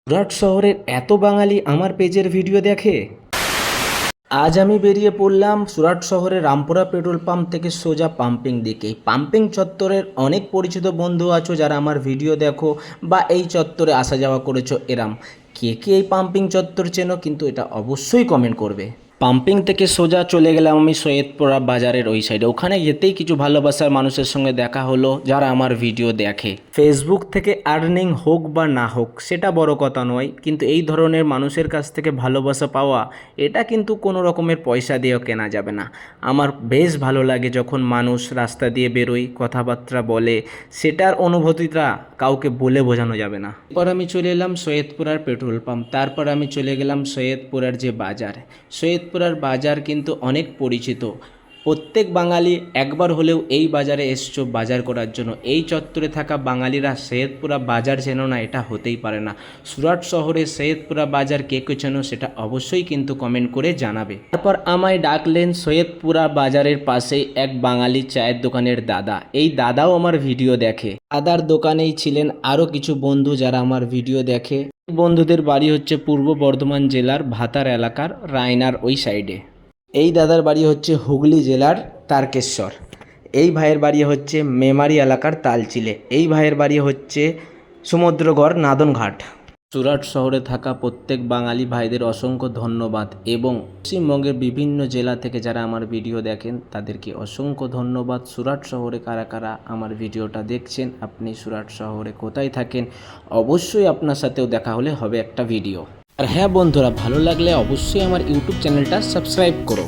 সুরাট শহরের এত বাঙালি আমার পেজের ভিডিও দেখে। আজ আমি বেরিয়ে পড়লাম সুরাট শহরের রামপুরা পেট্রোল পাম্প থেকে সোজা পাম্পিং দিকে। পাম্পিং চত্বরের অনেক পরিচিত বন্ধু আছো যারা আমার ভিডিও দেখো বা এই চত্বরে আসা যাওয়া করেছো। এরাম কে কে এই পাম্পিং চত্বর চেনো কিন্তু এটা অবশ্যই কমেন্ট করবে। পাম্পিং থেকে সোজা চলে গেলাম আমি সৈয়দপুরা বাজারের ওই সাইডে। ওখানে যেতেই কিছু ভালোবাসার মানুষের সঙ্গে দেখা হলো যারা আমার ভিডিও দেখে। ফেসবুক থেকে আর্নিং হোক বা না হোক সেটা বড় কথা নয়, কিন্তু এই ধরনের মানুষের কাছ থেকে ভালোবাসা পাওয়া এটা কিন্তু কোনো রকমের পয়সা দিয়েও কেনা যাবে না। আমার বেশ ভালো লাগে যখন মানুষ রাস্তা দিয়ে বেরোয়, কথাবার্তা বলে, সেটার অনুভূতিটা কাউকে বলে বোঝানো যাবে না। এরপর আমি চলে এলাম সৈয়দপুরার পেট্রোল পাম্প, তারপর আমি চলে গেলাম সৈয়দপুরার যে বাজার। সৈয়দপুরার বাজার কিন্তু অনেক পরিচিত, প্রত্যেক বাঙালি একবার হলেও এই বাজারে এসছো বাজার করার জন্য। এই চত্বরে থাকা বাঙালিরা সৈয়দপুরা বাজার চেনো না এটা হতেই পারে না। সুরাট শহরে সৈয়দপুরা বাজার কে কে চেনো সেটা অবশ্যই কিন্তু কমেন্ট করে জানাবে। তারপর আমায় ডাকলেন সৈয়দপুরা বাজারের পাশেই এক বাঙালি চায়ের দোকানের দাদা। এই দাদাও আমার ভিডিও দেখে। দাদার দোকানেই ছিলেন আরও কিছু বন্ধু যারা আমার ভিডিও দেখে। বন্ধুদের বাড়ি হচ্ছে পূর্ব বর্ধমান জেলার ভাতার এলাকার রায়নার ওই সাইডে। এই দাদার বাড়ি হচ্ছে হুগলি জেলার তারকেশ্বর। এই ভাইয়ের বাড়ি হচ্ছে মেমারি এলাকার তালচিলে। এই ভাইয়ের বাড়ি হচ্ছে সমুদ্রগড় নাদনঘাট। সুরাট শহরে থাকা প্রত্যেক বাঙালি ভাইদের অসংখ্য ধন্যবাদ, এবং পশ্চিমবঙ্গের বিভিন্ন জেলা থেকে যারা আমার ভিডিও দেখেন তাদেরকে অসংখ্য ধন্যবাদ। সুরাট শহরে কারা কারা আমার ভিডিওটা দেখছেন, আপনি সুরাট শহরে কোথায় থাকেন, অবশ্যই আপনার সাথেও দেখা হলে হবে একটা ভিডিও। আর হ্যাঁ বন্ধুরা, ভালো লাগলে অবশ্যই আমার ইউটিউব চ্যানেলটা সাবস্ক্রাইব করো।